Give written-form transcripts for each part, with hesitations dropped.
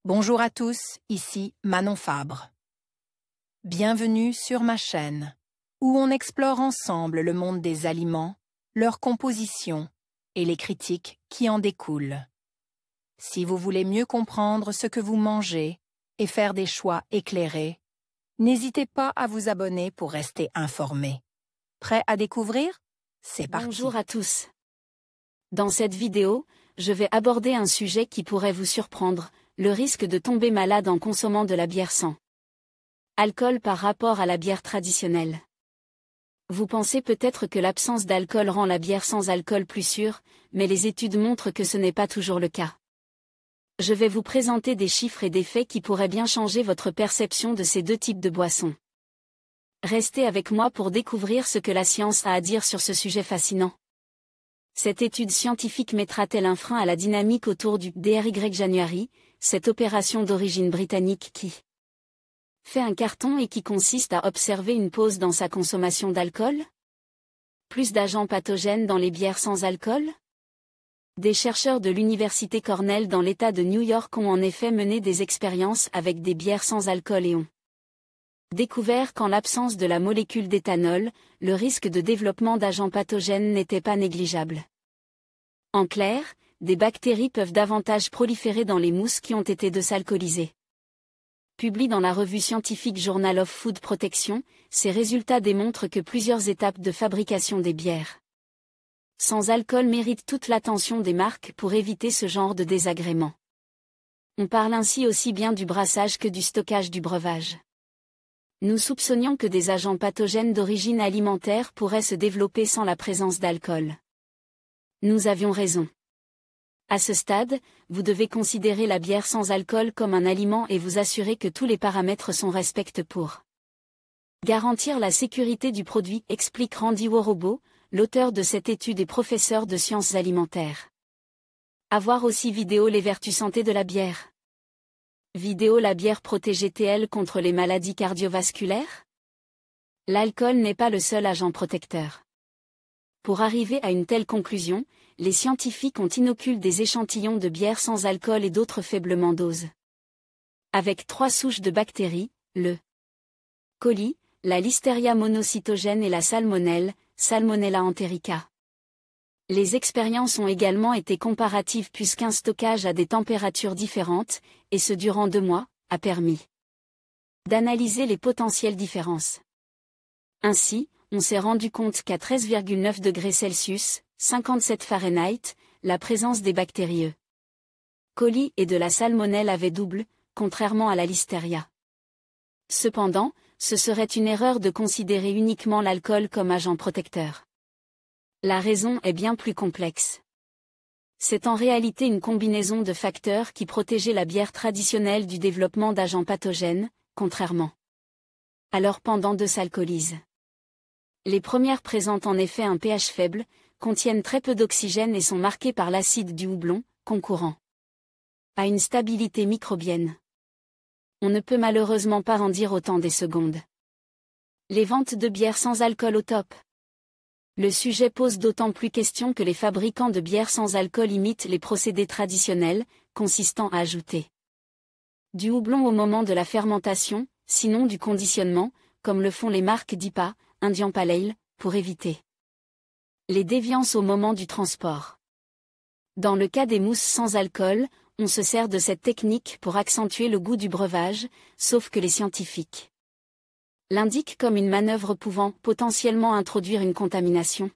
Bonjour à tous, ici Manon Fabre. Bienvenue sur ma chaîne, où on explore ensemble le monde des aliments, leur composition et les critiques qui en découlent. Si vous voulez mieux comprendre ce que vous mangez et faire des choix éclairés, n'hésitez pas à vous abonner pour rester informé. Prêt à découvrir? C'est parti. Bonjour à tous. Dans cette vidéo, je vais aborder un sujet qui pourrait vous surprendre, le risque de tomber malade en consommant de la bière sans alcool par rapport à la bière traditionnelle. Vous pensez peut-être que l'absence d'alcool rend la bière sans alcool plus sûre, mais les études montrent que ce n'est pas toujours le cas. Je vais vous présenter des chiffres et des faits qui pourraient bien changer votre perception de ces deux types de boissons. Restez avec moi pour découvrir ce que la science a à dire sur ce sujet fascinant. Cette étude scientifique mettra-t-elle un frein à la dynamique autour du Dry January, cette opération d'origine britannique qui fait un carton et qui consiste à observer une pause dans sa consommation d'alcool? Plus d'agents pathogènes dans les bières sans alcool? Des chercheurs de l'université Cornell dans l'État de New York ont en effet mené des expériences avec des bières sans alcool et ont découvert qu'en l'absence de la molécule d'éthanol, le risque de développement d'agents pathogènes n'était pas négligeable. En clair, des bactéries peuvent davantage proliférer dans les mousses qui ont été désalcoolisées. Publié dans la revue scientifique Journal of Food Protection, ces résultats démontrent que plusieurs étapes de fabrication des bières sans alcool méritent toute l'attention des marques pour éviter ce genre de désagréments. On parle ainsi aussi bien du brassage que du stockage du breuvage. Nous soupçonnions que des agents pathogènes d'origine alimentaire pourraient se développer sans la présence d'alcool. Nous avions raison. À ce stade, vous devez considérer la bière sans alcool comme un aliment et vous assurer que tous les paramètres sont respectés pour garantir la sécurité du produit, explique Randy Worobo, l'auteur de cette étude et professeur de sciences alimentaires. À voir aussi vidéo les vertus santé de la bière. Vidéo la bière protège-t-elle contre les maladies cardiovasculaires? L'alcool n'est pas le seul agent protecteur. Pour arriver à une telle conclusion, les scientifiques ont inoculé des échantillons de bière sans alcool et d'autres faiblement doses. Avec 3 souches de bactéries, le coli, la listeria monocytogène et la salmonelle, Salmonella enterica. Les expériences ont également été comparatives puisqu'un stockage à des températures différentes, et ce durant 2 mois, a permis d'analyser les potentielles différences. Ainsi, on s'est rendu compte qu'à 13,9 degrés Celsius, 57 Fahrenheit, la présence des bactéries E. coli et de la salmonelle avait double, contrairement à la listeria. Cependant, ce serait une erreur de considérer uniquement l'alcool comme agent protecteur. La raison est bien plus complexe. C'est en réalité une combinaison de facteurs qui protégeaient la bière traditionnelle du développement d'agents pathogènes, contrairement à leur pendant de s'alcoolisent. Les premières présentent en effet un pH faible, contiennent très peu d'oxygène et sont marquées par l'acide du houblon, concourant à une stabilité microbienne. On ne peut malheureusement pas en dire autant des secondes. Les ventes de bières sans alcool au top. Le sujet pose d'autant plus question que les fabricants de bières sans alcool imitent les procédés traditionnels, consistant à ajouter du houblon au moment de la fermentation, sinon du conditionnement, comme le font les marques d'IPA, Indian Pale Ale, pour éviter les déviances au moment du transport. Dans le cas des mousses sans alcool, on se sert de cette technique pour accentuer le goût du breuvage, sauf que les scientifiques l'indiquent comme une manœuvre pouvant potentiellement introduire une contamination.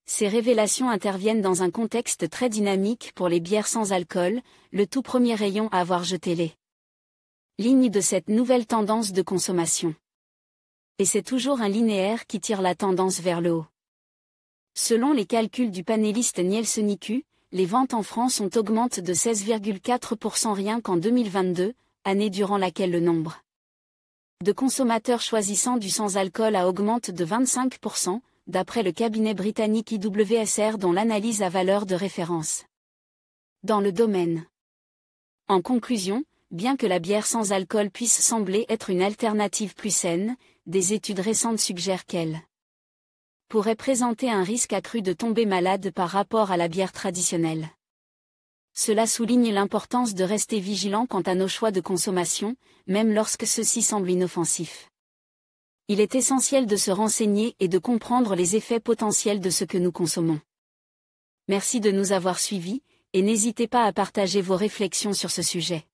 Ces révélations interviennent dans un contexte très dynamique pour les bières sans alcool, le tout premier rayon à avoir jeté les lignes de cette nouvelle tendance de consommation. Et c'est toujours un linéaire qui tire la tendance vers le haut. Selon les calculs du panéliste Nielsen IQ, les ventes en France ont augmenté de 16,4% rien qu'en 2022, année durant laquelle le nombre de consommateurs choisissant du sans-alcool a augmenté de 25%, d'après le cabinet britannique IWSR dont l'analyse a valeur de référence dans le domaine. En conclusion, bien que la bière sans alcool puisse sembler être une alternative plus saine, des études récentes suggèrent qu'elle pourrait présenter un risque accru de tomber malade par rapport à la bière traditionnelle. Cela souligne l'importance de rester vigilant quant à nos choix de consommation, même lorsque ceux-ci semblent inoffensifs. Il est essentiel de se renseigner et de comprendre les effets potentiels de ce que nous consommons. Merci de nous avoir suivis, et n'hésitez pas à partager vos réflexions sur ce sujet.